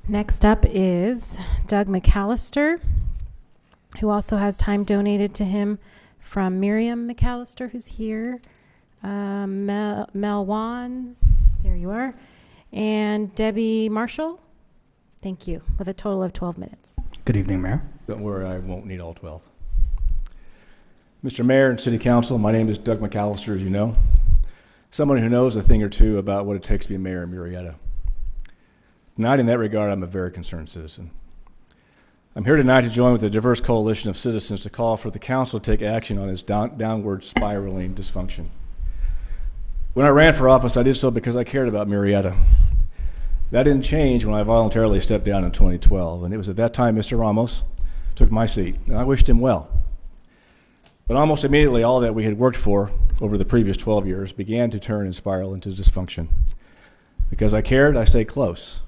Next up is Doug McAllister, who also has time donated to him from Miriam McAllister, who's here, Mel Wands, there you are, and Debbie Marshall. Thank you, with a total of 12 minutes. Good evening, Mayor. Don't worry, I won't need all 12. Mr. Mayor and City Council, my name is Doug McAllister, as you know. Someone who knows a thing or two about what it takes to be mayor in Murrieta. Tonight, in that regard, I'm a very concerned citizen. I'm here tonight to join with a diverse coalition of citizens to call for the council to take action on its downward spiraling dysfunction. When I ran for office, I did so because I cared about Murrieta. That didn't change when I voluntarily stepped down in 2012, and it was at that time Mr. Ramos took my seat, and I wished him well. But almost immediately, all that we had worked for over the previous 12 years began to turn and spiral into dysfunction. Because I cared, I stayed close,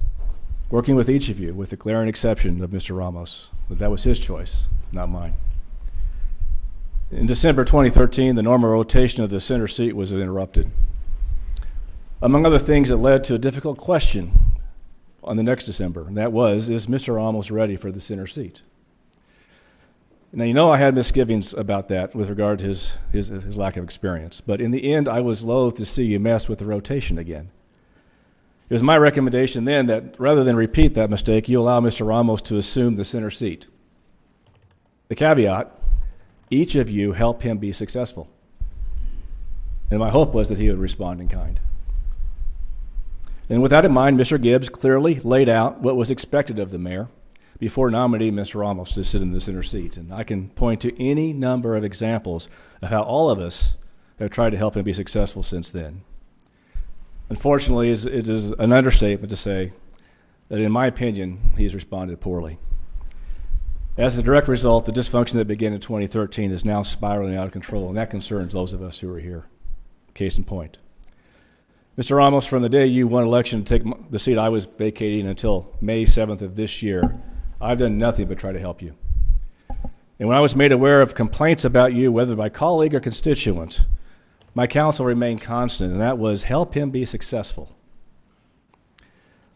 working with each of you, with the glaring exception of Mr. Ramos. But that was his choice, not mine. In December 2013, the normal rotation of the center seat was interrupted. Among other things, it led to a difficult question on the next December, and that was, is Mr. Ramos ready for the center seat? Now, you know I had misgivings about that with regard to his lack of experience, but in the end, I was loath to see you mess with the rotation again. It was my recommendation then that rather than repeat that mistake, you allow Mr. Ramos to assume the center seat. The caveat, each of you help him be successful. And my hope was that he would respond in kind. And with that in mind, Mr. Gibbs clearly laid out what was expected of the mayor before nominating Mr. Ramos to sit in the center seat. And I can point to any number of examples of how all of us have tried to help him be successful since then. Unfortunately, it is an understatement to say that, in my opinion, he's responded poorly. As a direct result, the dysfunction that began in 2013 is now spiraling out of control, and that concerns those of us who are here. Case in point. Mr. Ramos, from the day you won election to take the seat I was vacating until May 7th of this year, I've done nothing but try to help you. And when I was made aware of complaints about you, whether by colleague or constituent, my counsel remained constant, and that was help him be successful.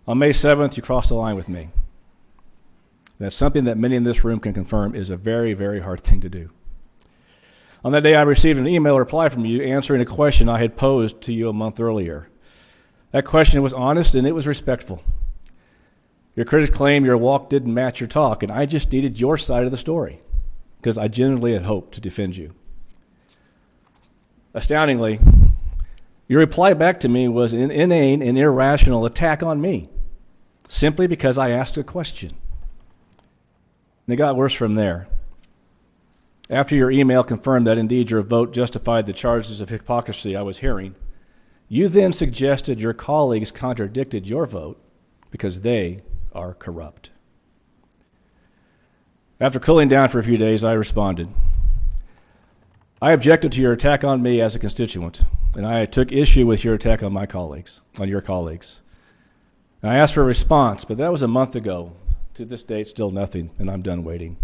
On May 7th, you crossed the line with me. That's something that many in this room can confirm is a very, very hard thing to do. On that day, I received an email reply from you answering a question I had posed to you a month earlier. That question was honest and it was respectful. Your critics claim your walk didn't match your talk, and I just needed your side of the story because I genuinely had hoped to defend you. Astoundingly, your reply back to me was an inane and irrational attack on me, simply because I asked a question. And it got worse from there. After your email confirmed that indeed your vote justified the charges of hypocrisy I was hearing, you then suggested your colleagues contradicted your vote because they are corrupt. After cooling down for a few days, I responded. I objected to your attack on me as a constituent, and I took issue with your attack on your colleagues. And I asked for a response, but that was a month ago. To this date, still nothing, and I'm done waiting.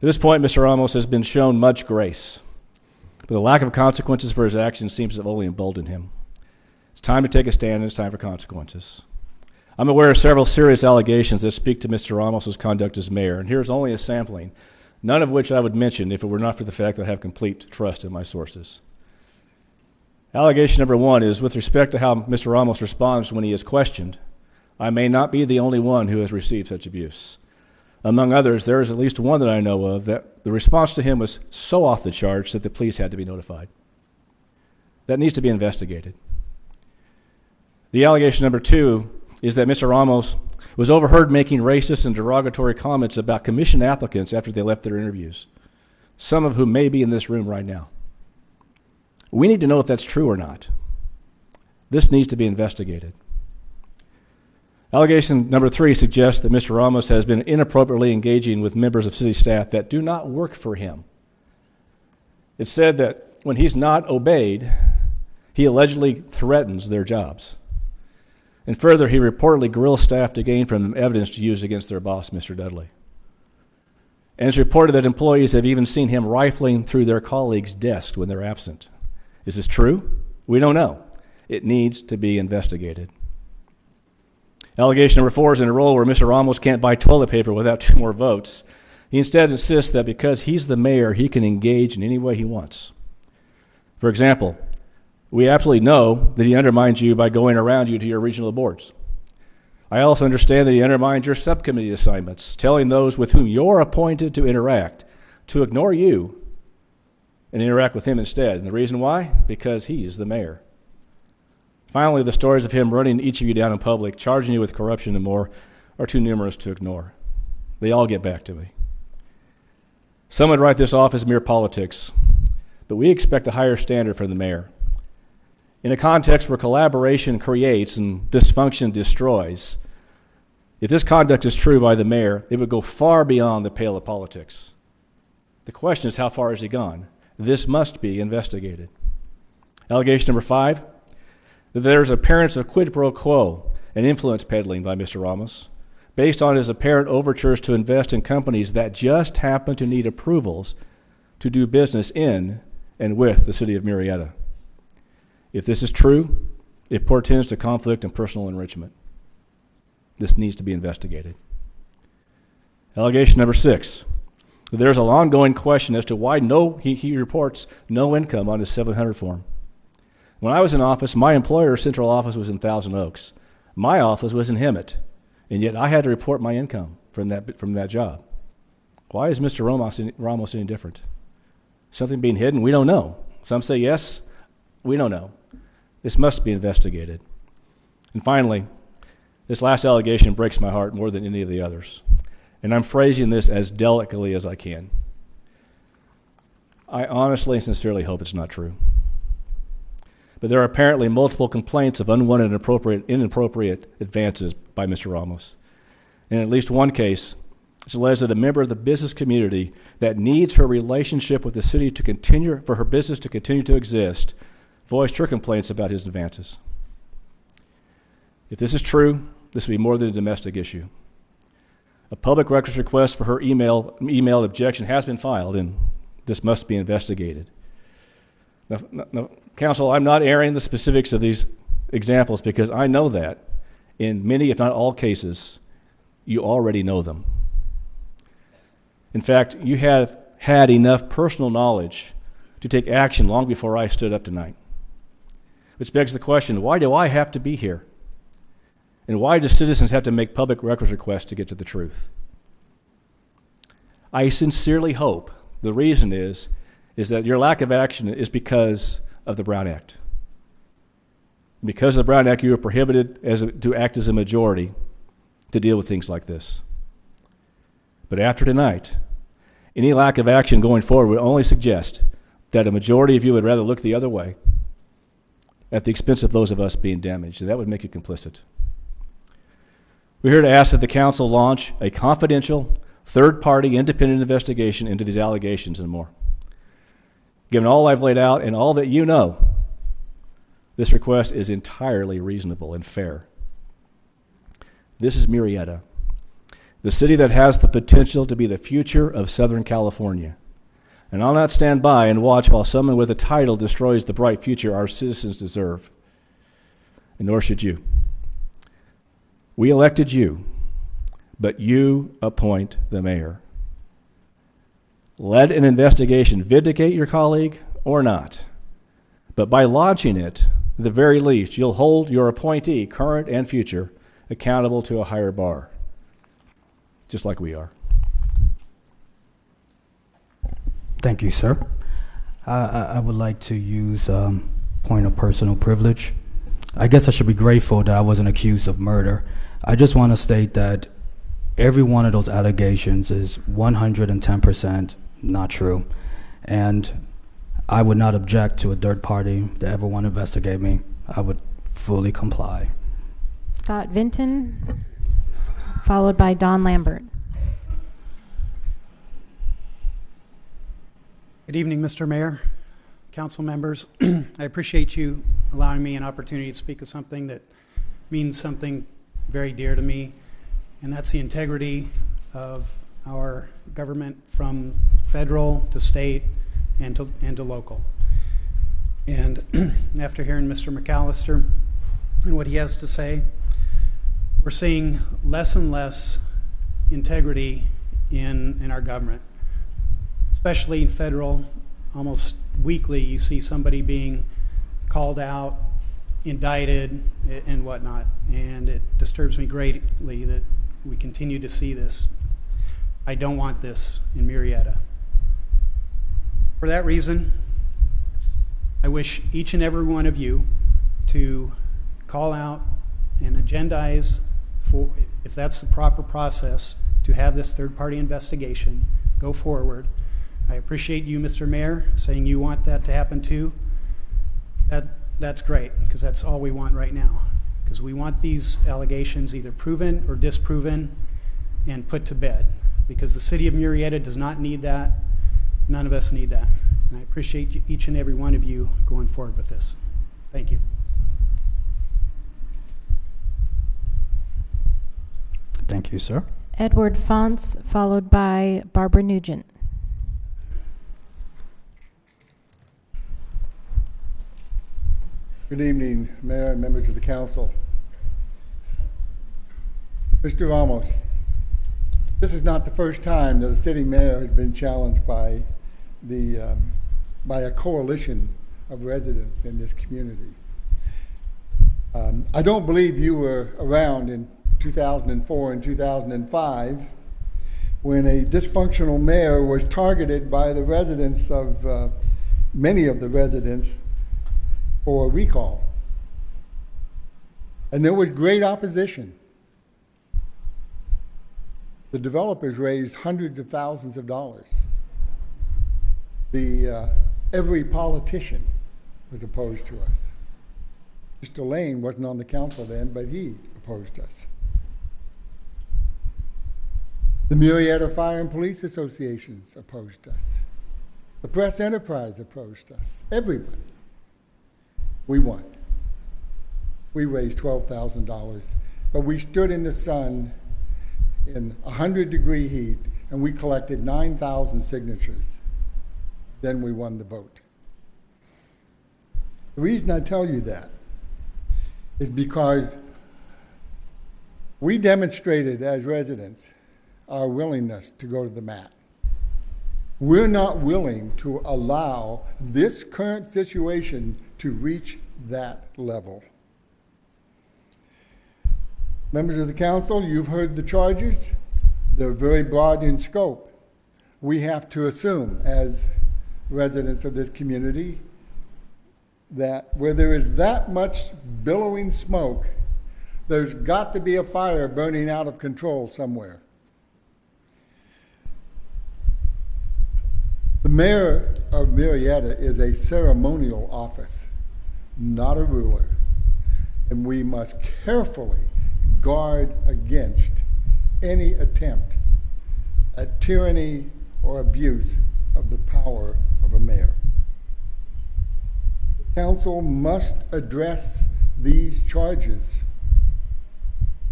At this point, Mr. Ramos has been shown much grace, but the lack of consequences for his actions seems to have only emboldened him. It's time to take a stand, and it's time for consequences. I'm aware of several serious allegations that speak to Mr. Ramos's conduct as mayor, and here's only a sampling, none of which I would mention if it were not for the fact that I have complete trust in my sources. Allegation number one is, with respect to how Mr. Ramos responds when he is questioned, I may not be the only one who has received such abuse. Among others, there is at least one that I know of that the response to him was so off the charts that the police had to be notified. That needs to be investigated. The allegation number two is that Mr. Ramos was overheard making racist and derogatory comments about commission applicants after they left their interviews, some of whom may be in this room right now. We need to know if that's true or not. This needs to be investigated. Allegation number three suggests that Mr. Ramos has been inappropriately engaging with members of city staff that do not work for him. It's said that when he's not obeyed, he allegedly threatens their jobs. And further, he reportedly grills staff to gain from them evidence to use against their boss, Mr. Dudley. And it's reported that employees have even seen him rifling through their colleagues' desks when they're absent. Is this true? We don't know. It needs to be investigated. Allegation number 4 is in a role where Mr. Ramos can't buy toilet paper without 2 more votes. He instead insists that because he's the mayor, he can engage in any way he wants. For example, we absolutely know that he undermines you by going around you to your regional boards. I also understand that he undermines your subcommittee assignments, telling those with whom you're appointed to interact to ignore you and interact with him instead. And the reason why? Because he's the mayor. Finally, the stories of him running each of you down in public, charging you with corruption and more, are too numerous to ignore. They all get back to me. Some would write this off as mere politics, but we expect a higher standard from the mayor. In a context where collaboration creates and dysfunction destroys, if this conduct is true by the mayor, it would go far beyond the pale of politics. The question is, how far has he gone? This must be investigated. Allegation number 5, that there's appearance of quid pro quo and influence peddling by Mr. Ramos, based on his apparent overtures to invest in companies that just happen to need approvals to do business in and with the city of Murrieta. If this is true, it portends to conflict and personal enrichment. This needs to be investigated. Allegation number 6, there's an ongoing question as to why he reports no income on his 700 form. When I was in office, my employer's central office was in Thousand Oaks. My office was in Hemet, and yet I had to report my income from that job. Why is Mr. Ramos any different? Something being hidden? We don't know. Some say yes. We don't know. This must be investigated. And finally, this last allegation breaks my heart more than any of the others. And I'm phrasing this as delicately as I can. I honestly and sincerely hope it's not true. But there are apparently multiple complaints of unwanted and inappropriate advances by Mr. Ramos. In at least one case, it's alleged that a member of the business community that needs her relationship with the city to continue, for her business to continue to exist, voiced her complaints about his advances. If this is true, this will be more than a domestic issue. A public records request for her email objection has been filed, and this must be investigated. Now, Council, I'm not airing the specifics of these examples because I know that in many, if not all cases, you already know them. In fact, you have had enough personal knowledge to take action long before I stood up tonight. Which begs the question, why do I have to be here? And why do citizens have to make public records requests to get to the truth? I sincerely hope the reason is that your lack of action is because of the Brown Act. Because of the Brown Act, you are prohibited to act as a majority to deal with things like this. But after tonight, any lack of action going forward would only suggest that a majority of you would rather look the other way at the expense of those of us being damaged, and that would make you complicit. We're here to ask that the council launch a confidential, third-party, independent investigation into these allegations and more. Given all I've laid out and all that you know, this request is entirely reasonable and fair. This is Murrieta, the city that has the potential to be the future of Southern California. And I'll not stand by and watch while someone with a title destroys the bright future our citizens deserve. And nor should you. We elected you, but you appoint the mayor. Let an investigation vindicate your colleague or not. But by launching it, at the very least, you'll hold your appointee, current and future, accountable to a higher bar, just like we are. Thank you, sir. I would like to use point of personal privilege. I guess I should be grateful that I wasn't accused of murder. I just want to state that every one of those allegations is 110% not true. And I would not object to a third party that ever want to investigate me. I would fully comply. Scott Vinton, followed by Don Lambert. Good evening, Mr. Mayor, council members. I appreciate you allowing me an opportunity to speak of something that means something very dear to me, and that's the integrity of our government from federal to state and to local. And after hearing Mr. McAllister and what he has to say, we're seeing less and less integrity in our government, especially in federal. Almost weekly, you see somebody being called out, indicted, and whatnot. And it disturbs me greatly that we continue to see this. I don't want this in Murrieta. For that reason, I wish each and every one of you to call out and agendize for, if that's the proper process, to have this third-party investigation go forward. I appreciate you, Mr. Mayor, saying you want that to happen too. That's great, because that's all we want right now. Because we want these allegations either proven or disproven and put to bed. Because the city of Murrieta does not need that. None of us need that. And I appreciate each and every one of you going forward with this. Thank you. Thank you, sir. Edward Fonce, followed by Barbara Nugent. Good evening, Mayor and members of the council. Mr. Ramos, this is not the first time that a city mayor has been challenged by a coalition of residents in this community. I don't believe you were around in 2004 and 2005 when a dysfunctional mayor was targeted by the residents of many of the residents for a recall. And there was great opposition. The developers raised hundreds of thousands of dollars. Every politician was opposed to us. Mr. Lane wasn't on the council then, but he opposed us. The Murrieta Fire and Police Associations opposed us. The Press Enterprise opposed us. Everybody. We won. We raised $12,000, but we stood in the sun in 100-degree heat and we collected 9,000 signatures. Then we won the vote. The reason I tell you that is because we demonstrated as residents our willingness to go to the mat. We're not willing to allow this current situation to reach that level. Members of the council, you've heard the charges. They're very broad in scope. We have to assume, as residents of this community, that where there is that much billowing smoke, there's got to be a fire burning out of control somewhere. The mayor of Murrieta is a ceremonial office, not a ruler, and we must carefully guard against any attempt at tyranny or abuse of the power of a mayor. The council must address these charges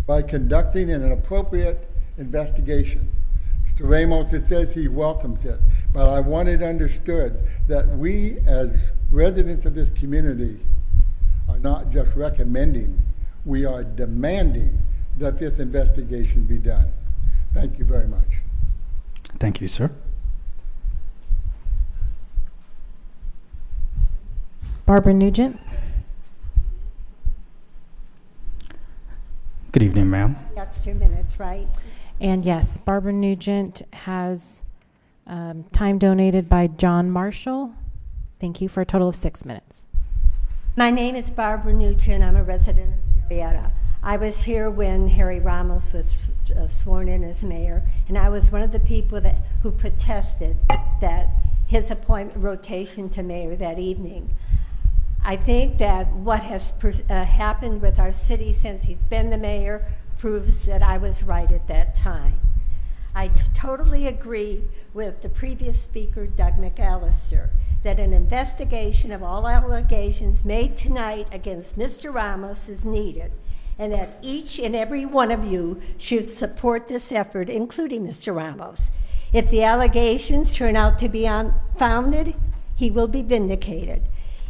by conducting an appropriate investigation. Mr. Ramos says he welcomes it, but I want it understood that we as residents of this community are not just recommending, we are demanding that this investigation be done. Thank you very much. Thank you, sir. Barbara Nugent. Good evening, ma'am. That's 2 minutes, right? And yes, Barbara Nugent has time donated by John Marshall. Thank you, for a total of 6 minutes. My name is Barbara Nugent. I'm a resident of Murrieta. I was here when Harry Ramos was sworn in as mayor, and I was one of the people who protested that his appointment rotation to mayor that evening. I think that what has happened with our city since he's been the mayor proves that I was right at that time. I totally agree with the previous speaker, Doug McAllister, that an investigation of all allegations made tonight against Mr. Ramos is needed, and that each and every one of you should support this effort, including Mr. Ramos. If the allegations turn out to be unfounded, he will be vindicated.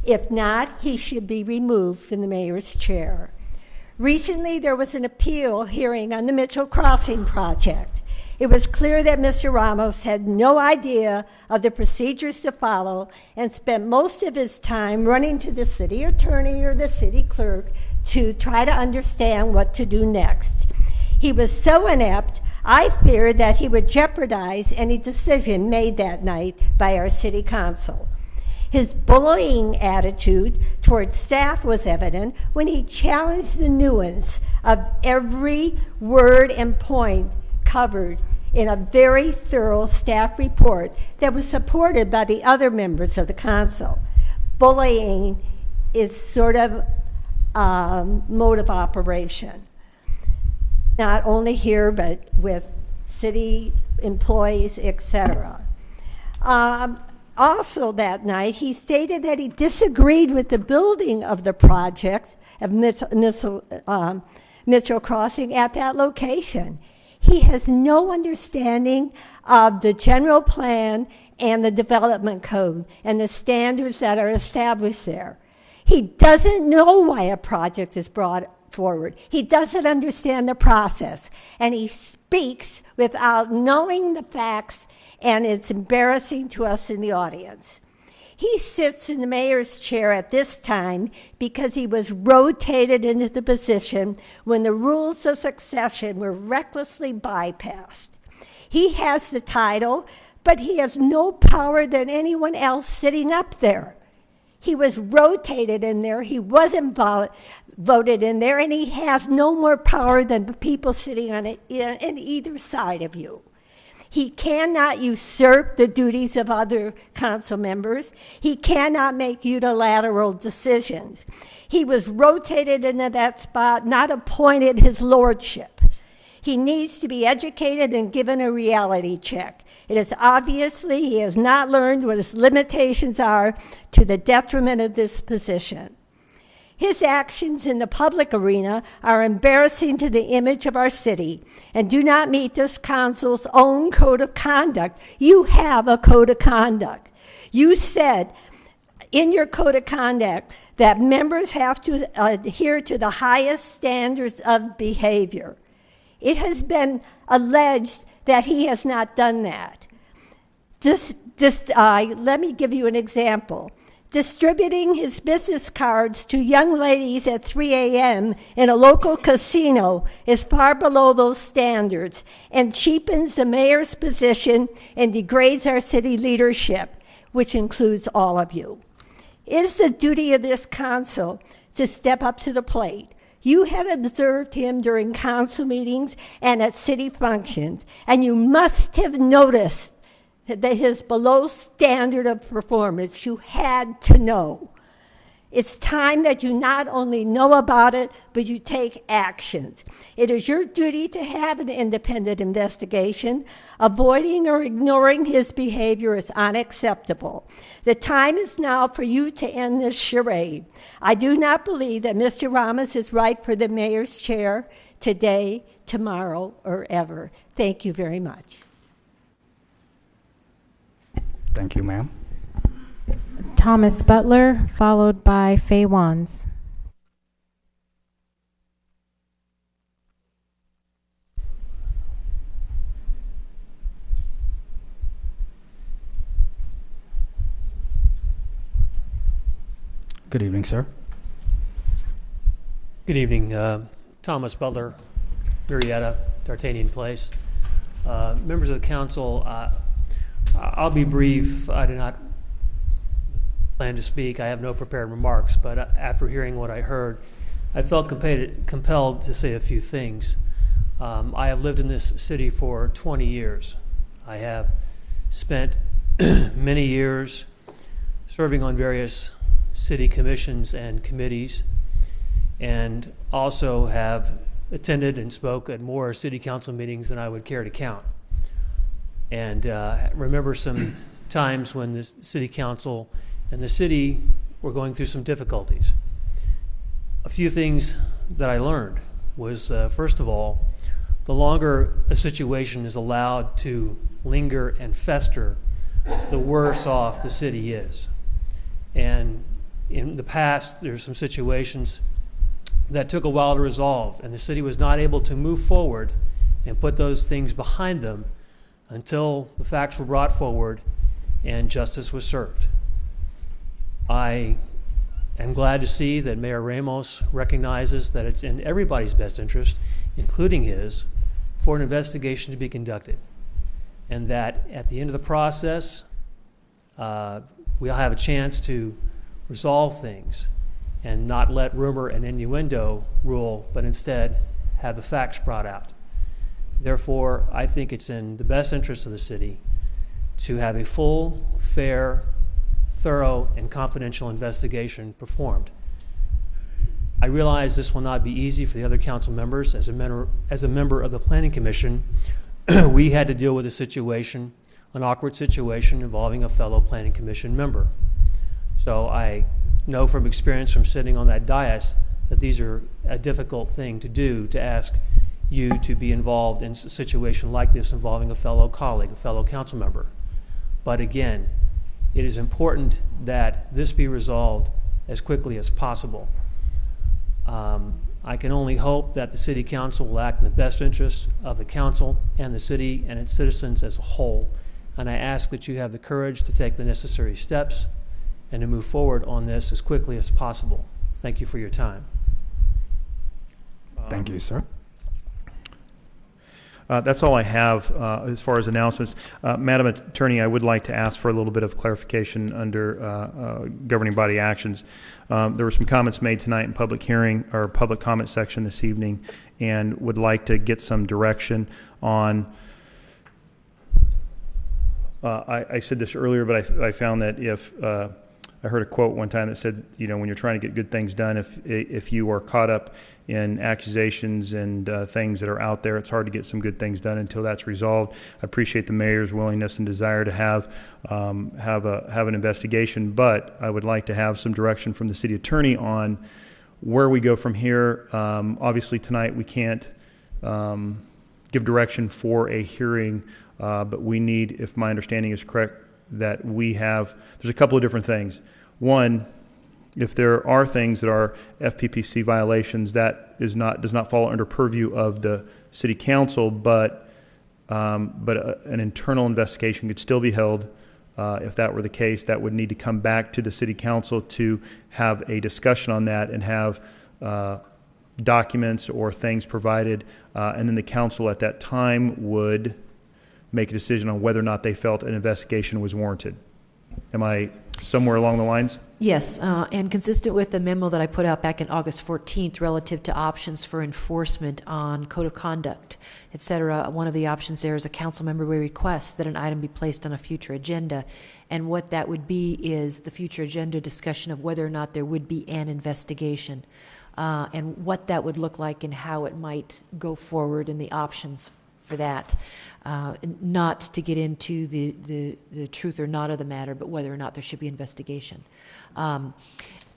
If not, he should be removed from the mayor's chair. Recently, there was an appeal hearing on the Mitchell Crossing project. It was clear that Mr. Ramos had no idea of the procedures to follow and spent most of his time running to the city attorney or the city clerk to try to understand what to do next. He was so inept, I feared that he would jeopardize any decision made that night by our city council. His bullying attitude towards staff was evident when he challenged the nuance of every word and point covered in a very thorough staff report that was supported by the other members of the council. Bullying is sort of mode of operation, not only here, but with city employees, etc. Also that night, he stated that he disagreed with the building of the project of Mitchell Crossing at that location. He has no understanding of the general plan and the development code and the standards that are established there. He doesn't know why a project is brought forward. He doesn't understand the process, and he speaks without knowing the facts, and it's embarrassing to us in the audience. He sits in the mayor's chair at this time because he was rotated into the position when the rules of succession were recklessly bypassed. He has the title, but he has no power than anyone else sitting up there. He was rotated in there, he wasn't voted in there, and he has no more power than the people sitting on either side of you. He cannot usurp the duties of other council members. He cannot make unilateral decisions. He was rotated into that spot, not appointed his lordship. He needs to be educated and given a reality check. It is obviously he has not learned what his limitations are to the detriment of this position. His actions in the public arena are embarrassing to the image of our city and do not meet this council's own code of conduct. You have a code of conduct. You said in your code of conduct that members have to adhere to the highest standards of behavior. It has been alleged that he has not done that. Let me give you an example. Distributing his business cards to young ladies at 3 a.m. in a local casino is far below those standards and cheapens the mayor's position and degrades our city leadership, which includes all of you. It is the duty of this council to step up to the plate. You have observed him during council meetings and at city functions, and you must have noticed that his below standard of performance. You had to know. It's time that you not only know about it, but you take actions. It is your duty to have an independent investigation. Avoiding or ignoring his behavior is unacceptable. The time is now for you to end this charade. I do not believe that Mr. Ramos is right for the mayor's chair today, tomorrow, or ever. Thank you very much. Thank you, ma'am. Thomas Butler, followed by Faye Wands. Good evening, sir. Good evening. Thomas Butler, Murrieta, D'Artagnan Place. Members of the council, I'll be brief. I do not plan to speak. I have no prepared remarks, but after hearing what I heard, I felt compelled to say a few things. I have lived in this city for 20 years. I have spent many years serving on various city commissions and committees, and also have attended and spoke at more city council meetings than I would care to count. And remember some times when the city council and the city were going through some difficulties. A few things that I learned was, first of all, the longer a situation is allowed to linger and fester, the worse off the city is. And in the past, there's some situations that took a while to resolve, and the city was not able to move forward and put those things behind them until the facts were brought forward and justice was served. I am glad to see that Mayor Ramos recognizes that it's in everybody's best interest, including his, for an investigation to be conducted, and that at the end of the process, we'll have a chance to resolve things and not let rumor and innuendo rule, but instead have the facts brought out. Therefore, I think it's in the best interest of the city to have a full, fair, thorough, and confidential investigation performed. I realize this will not be easy for the other council members. As a member of the Planning Commission, we had to deal with a situation, an awkward situation involving a fellow Planning Commission member. So I know from experience from sitting on that dais that these are a difficult thing to do, to ask you to be involved in a situation like this involving a fellow colleague, a fellow council member. But again, it is important that this be resolved as quickly as possible. I can only hope that the City Council will act in the best interest of the council and the city and its citizens as a whole. And I ask that you have the courage to take the necessary steps and to move forward on this as quickly as possible. Thank you for your time. Thank you, sir. That's all I have as far as announcements. Madam Attorney, I would like to ask for a little bit of clarification under governing body actions. There were some comments made tonight in public hearing or public comment section this evening, and would like to get some direction on I said this earlier, but I found that if I heard a quote one time that said, you know, when you're trying to get good things done, if you are caught up in accusations and things that are out there, it's hard to get some good things done until that's resolved. I appreciate the mayor's willingness and desire to have an investigation, but I would like to have some direction from the city attorney on where we go from here. Obviously tonight we can't give direction for a hearing, but we need, if my understanding is correct, that we have, there's a couple of different things. One, if there are things that are FPPC violations, that does not fall under purview of the city council, but an internal investigation could still be held. If that were the case, that would need to come back to the city council to have a discussion on that and have documents or things provided, and then the council at that time would make a decision on whether or not they felt an investigation was warranted. Am I somewhere along the lines? Yes, and consistent with the memo that I put out back in August 14th relative to options for enforcement on code of conduct, et cetera, one of the options there is a council member may request that an item be placed on a future agenda. And what that would be is the future agenda discussion of whether or not there would be an investigation, and what that would look like and how it might go forward and the options for that. Not to get into the truth or not of the matter, but whether or not there should be investigation. Under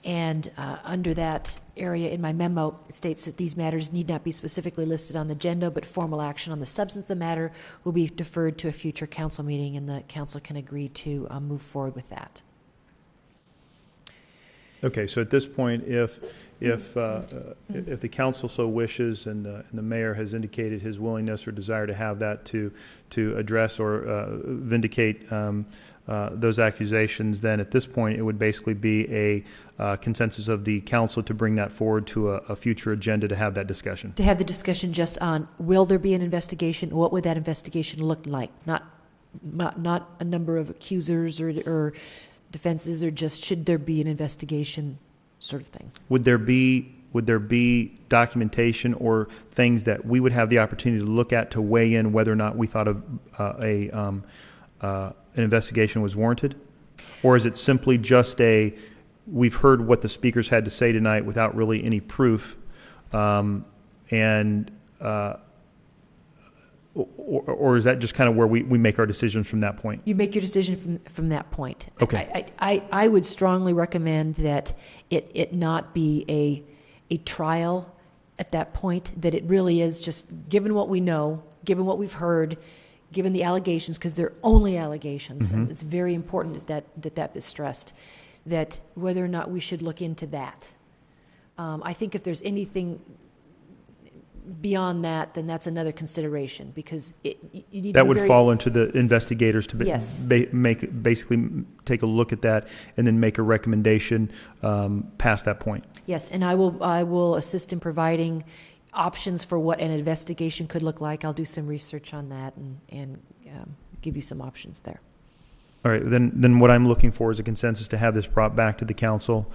that area in my memo, it states that these matters need not be specifically listed on the agenda, but formal action on the substance of the matter will be deferred to a future council meeting, and the council can agree to move forward with that. Okay, so at this point, if the council so wishes and the mayor has indicated his willingness or desire to have that to address or vindicate those accusations, then at this point it would basically be a consensus of the council to bring that forward to a future agenda to have that discussion. To have the discussion just on will there be an investigation? What would that investigation look like? Not a number of accusers or defenses, or just should there be an investigation sort of thing? Would there be documentation or things that we would have the opportunity to look at to weigh in whether or not we thought an investigation was warranted? Or is it simply just we've heard what the speakers had to say tonight without really any proof, or is that just kind of where we make our decisions from that point? You make your decision from that point. Okay. I would strongly recommend that it not be a trial at that point, that it really is just given what we know, given what we've heard, given the allegations, because they're only allegations. Mm-hmm. And it's very important that is stressed, that whether or not we should look into that. I think if there's anything beyond that, then that's another consideration, because you need to That be would very- fall into the investigators to Yes. basically take a look at that and then make a recommendation past that point. Yes, and I will assist in providing options for what an investigation could look like. I'll do some research on that and give you some options there. All right, then what I'm looking for is a consensus to have this brought back to the council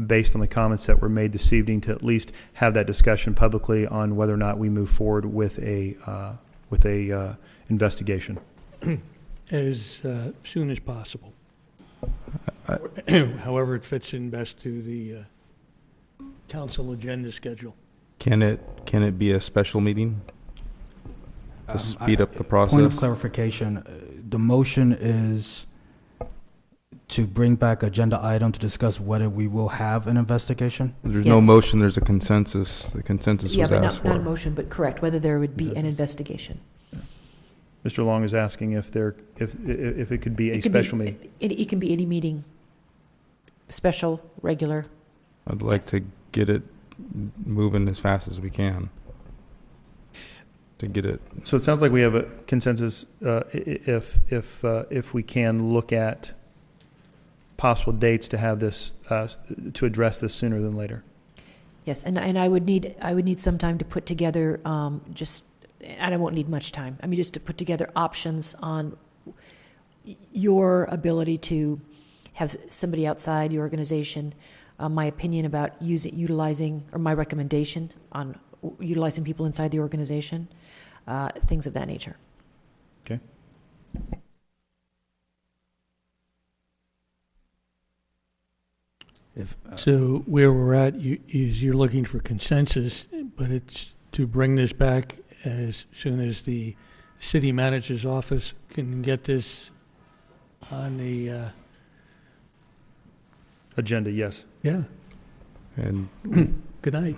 based on the comments that were made this evening, to at least have that discussion publicly on whether or not we move forward with a investigation. As soon as possible. However it fits in best to the council agenda schedule. Can it be a special meeting to speed up the process? Point of clarification, the motion is to bring back agenda item to discuss whether we will have an investigation? There's Yes. no motion, there's a consensus. The consensus Yeah, was but asked not a for. motion, but correct, whether there would be an investigation. Mr. Long is asking if it could be a It could be- special meeting. It can be any meeting, special, regular. I'd like to get it moving as fast as we can. To get it, So it sounds like we have a consensus if we can look at possible dates to have this, to address this sooner than later. Yes, and I would need some time to put together, and I won't need much time. I mean, just to put together options on your ability to have somebody outside the organization, my opinion about utilizing, or my recommendation on utilizing people inside the organization, things of that nature. Okay. So where we're at is you're looking for consensus, but it's to bring this back as soon as the city manager's office can get this on the, Agenda, yes. yeah, and good night.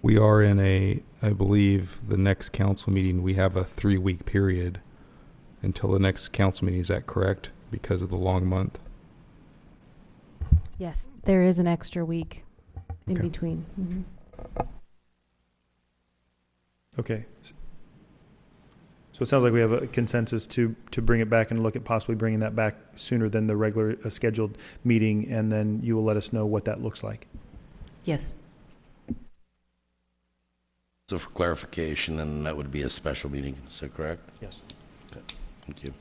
we are in I believe, the next council meeting, we have a 3-week period until the next council meeting. Is that correct? Because of the long month? Yes, there is an extra week in Okay. between. Mhm. Okay. So it sounds like we have a consensus to bring it back and look at possibly bringing that back sooner than the regular scheduled meeting, and then you will let us know what that looks like. Yes. So for clarification, then that would be a special meeting, is that correct? Yes. Thank you.